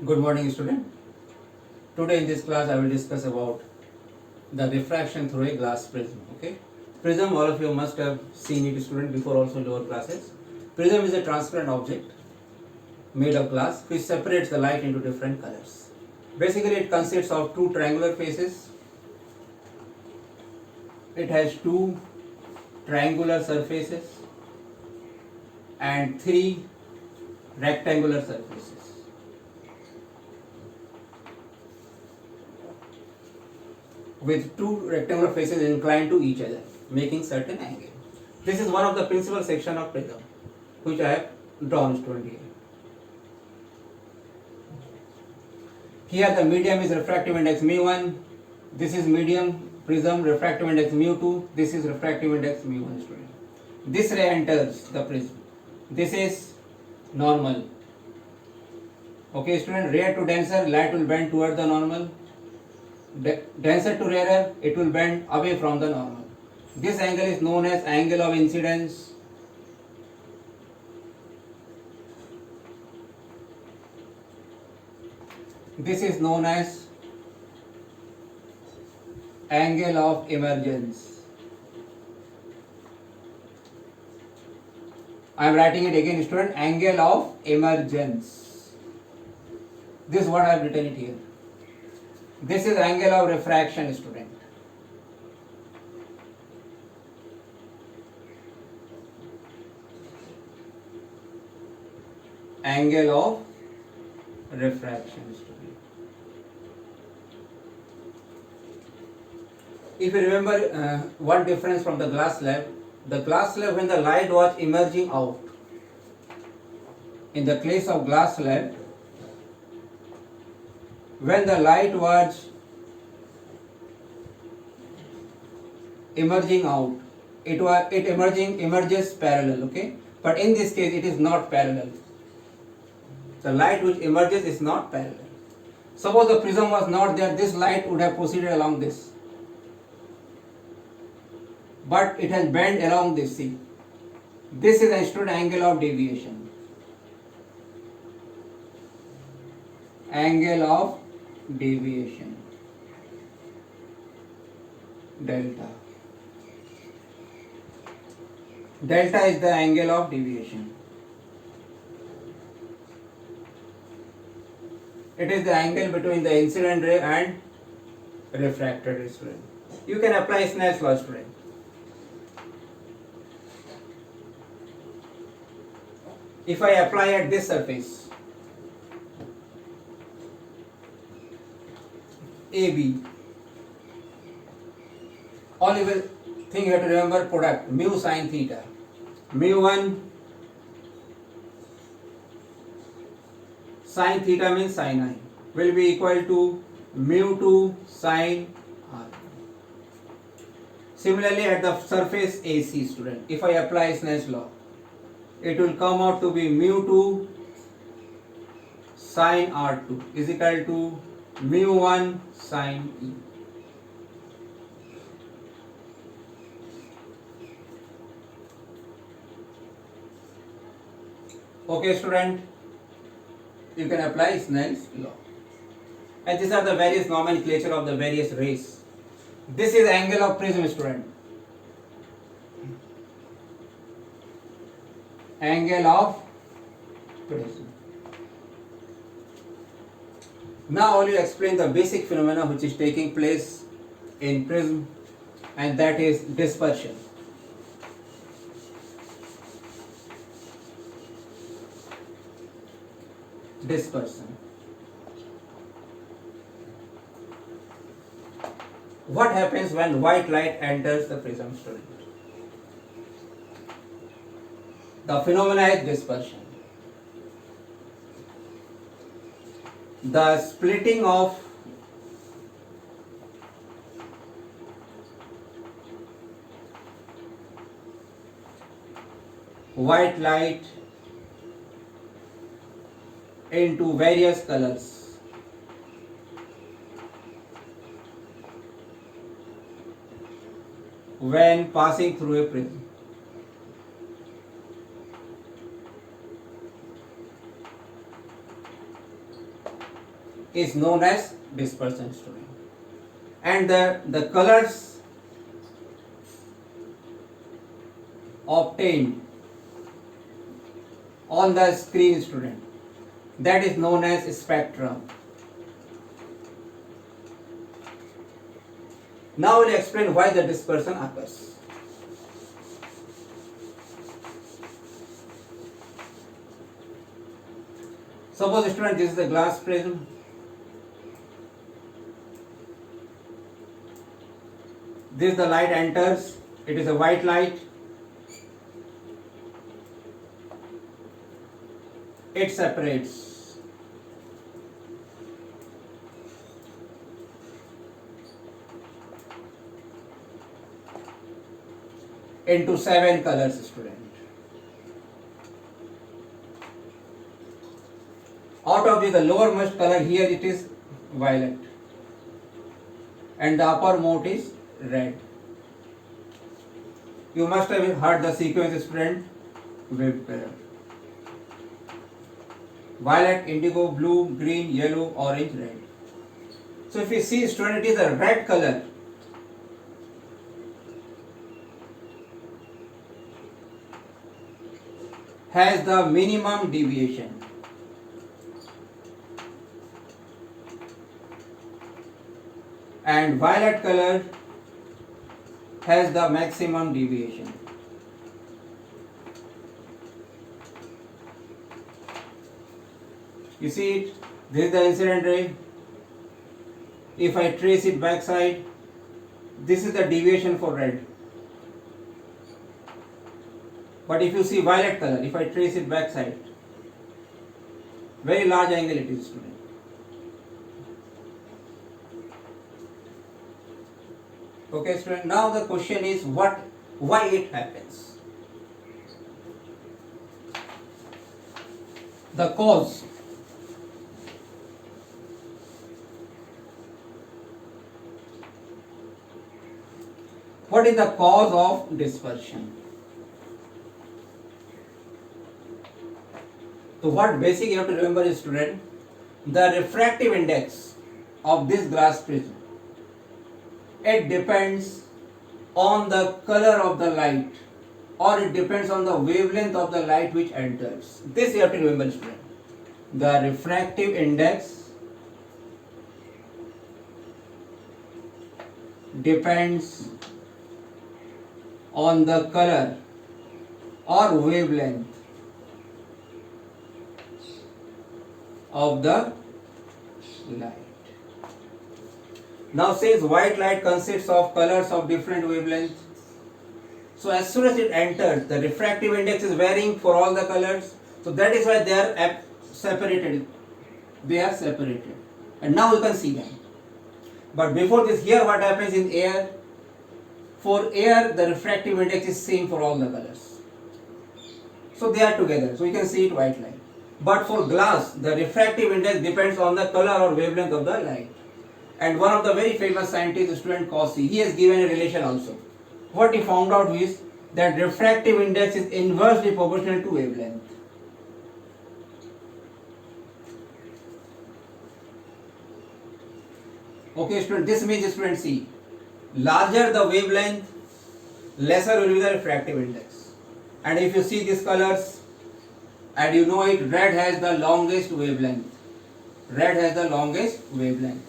Good morning, student. Today in this class I will discuss about the diffraction through a glass prism. Okay, prism, all of you must have seen it, student, before also in lower classes. Prism is a transparent object made of glass which separates the light into different colors. Basically, it consists of two triangular faces. It has two triangular surfaces and three rectangular surfaces. With two rectangular faces inclined to each other, making certain angle. This is one of the principal section of prism, which I have drawn, student, here. Here the medium is refractive index mu1. This is medium prism, refractive index mu2. This is refractive index mu1, student. This ray enters the prism. This is normal. Okay, student, rare to denser, light will bend toward the normal. Denser to rarer, it will bend away from the normal. This angle is known as angle of incidence. This is known as angle of emergence. I am writing it again, student, angle of emergence. This is what I have written it here. This is angle of refraction, student. Angle of refraction, student. If you remember one difference from the glass slab, when the light was emerging out, in the case of glass slab, when the light was emerging out, it emerges parallel, okay? But in this case it is not parallel. The light which emerges is not parallel. Suppose the prism was not there, this light would have proceeded along this. But it has bent along this, see. This is a student angle of deviation. Angle of deviation, delta. Delta is the angle of deviation. It is the angle between the incident ray and refracted ray, student. You can apply Snell's law, student. If I apply at this surface, AB, only thing you have to remember, product, mu sine theta. Mu1 sine theta means sine I will be equal to mu2 sine R. Similarly, at the surface AC, student, if I apply Snell's law, it will come out to be mu2 sine R2 is equal to mu1 sine E. Okay, student, you can apply Snell's law. And these are the various nomenclature of the various rays. This is angle of prism, student. Angle of prism. Now I will explain the basic phenomena which is taking place in prism, and that is dispersion. Dispersion. What happens when white light enters the prism, student? The phenomena is dispersion. The splitting of white light into various colors when passing through a prism. is known as dispersion, student. And the colors obtained on the screen, student, that is known as spectrum. Now we'll explain why the dispersion occurs. Suppose, student, this is the glass prism. This the light enters. It is a white light. It separates. Into 7 colors, student. Out of the lowermost color, here it is violet, and the uppermost is red. You must have heard the sequence, student. Wave color: violet, indigo, blue, green, yellow, orange, red. So if you see, student, it is a red color. Has the minimum deviation. And violet color has the maximum deviation. You see it? This is the incident ray. If I trace it backside, this is the deviation for red. But if you see violet color, if I trace it backside, very large angle it is, student. Okay, student. Now the question is why it happens? The cause. What is the cause of dispersion? So what basic you have to remember is, student, the refractive index of this glass prism, it depends on the color of the light, or it depends on the wavelength of the light which enters. This you have to remember, student. The refractive index depends on the color or wavelength of the light. Now since white light consists of colors of different wavelengths, so as soon as it enters, the refractive index is varying for all the colors. So that is why they are separated. They are separated. And now you can see them. But before this, here what happens in air? For air, the refractive index is same for all the colors. So they are together. So you can see it white light. But for glass, the refractive index depends on the color or wavelength of the light. And one of the very famous scientists, student Cauchy, he has given a relation also. What he found out is that refractive index is inversely proportional to wavelength. Okay, student, this means, student, see, larger the wavelength, lesser will be the refractive index. And if you see these colors, and you know it, red has the longest wavelength. Red has the longest wavelength.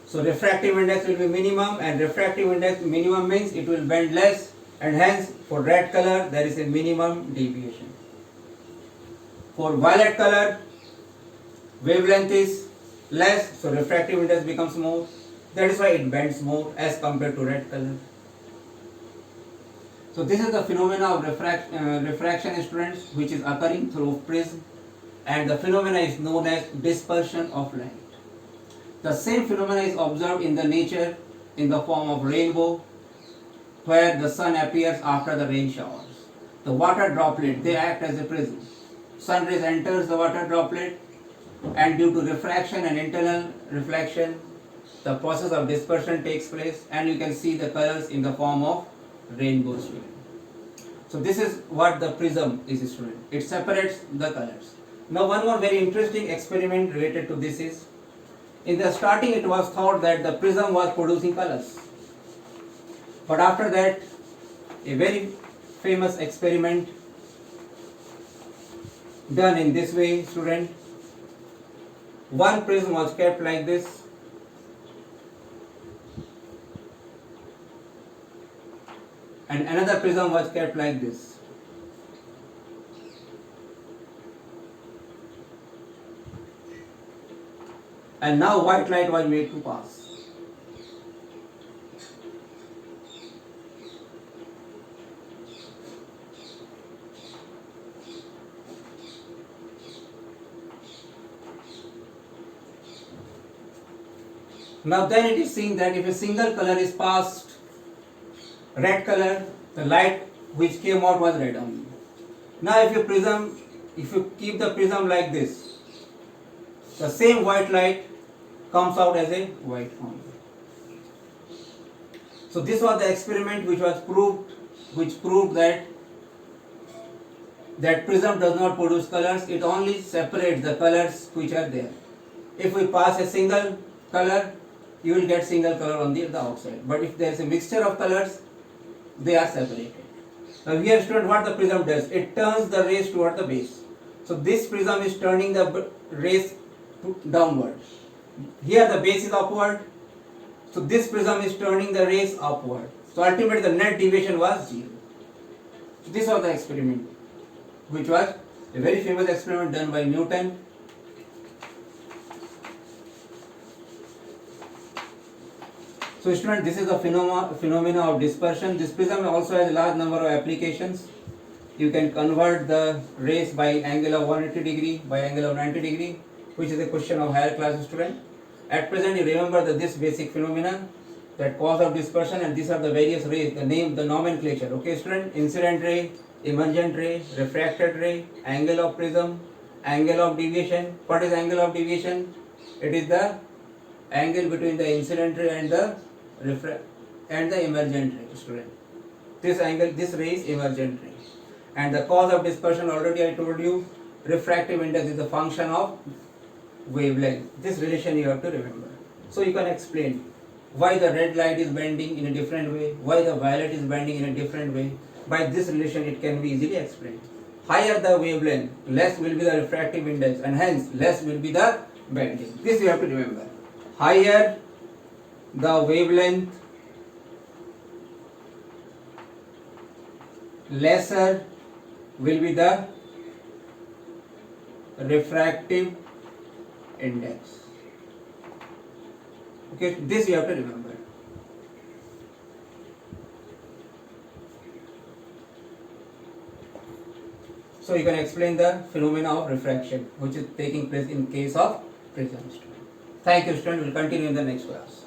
So refractive index will be minimum, and refractive index minimum means it will bend less, and hence for red color there is a minimum deviation. For violet color, wavelength is less, so refractive index becomes more. That is why it bends more as compared to red color. So this is the phenomena of refraction, students, which is occurring through prism, and the phenomena is known as dispersion of light. The same phenomena is observed in the nature in the form of rainbow, where the sun appears after the rain showers. The water droplet, they act as a prism. Sun rays enters the water droplet, and due to refraction and internal reflection, the process of dispersion takes place, and you can see the colors in the form of rainbow, student. So this is what the prism is, student. It separates the colors. Now one more very interesting experiment related to this is, In the starting it was thought that the prism was producing colors. But after that, a very famous experiment done in this way, student. One prism was kept like this, and another prism was kept like this. And now white light was made to pass. Now then it is seen that if a single color is passed, red color, the light which came out was red only. Now if you keep the prism like this, the same white light comes out as a white only. So this was the experiment which proved that prism does not produce colors, it only separates the colors which are there. If we pass a single color, you will get single color on the outside. But if there is a mixture of colors, they are separated. Now here, student, what the prism does, it turns the rays toward the base. So this prism is turning the rays downward. Here the base is upward, so this prism is turning the rays upward. So ultimately the net deviation was 0. So this was the experiment, which was a very famous experiment done by Newton. So student, this is the phenomena of dispersion. This prism also has a large number of applications. You can convert the rays by angle of 180 degree, by angle of 90 degree, which is a question of higher class student. At present, you remember this basic phenomena, that cause of dispersion, and these are the various rays, the name, the nomenclature. Okay, student? Incident ray, emergent ray, refracted ray, angle of prism, angle of deviation. What is angle of deviation? It is the angle between the incident ray and the emergent ray, student. This angle, this ray is emergent ray. And the cause of dispersion, already I told you, refractive index is a function of wavelength. This relation you have to remember. So you can explain why the red light is bending in a different way, why the violet is bending in a different way. By this relation it can be easily explained. Higher the wavelength, less will be the refractive index, and hence less will be the bending. This you have to remember. Higher the wavelength, lesser will be the refractive index. Okay, this you have to remember. So you can explain the phenomena of refraction, which is taking place in case of prism. Thank you, student. We will continue in the next class.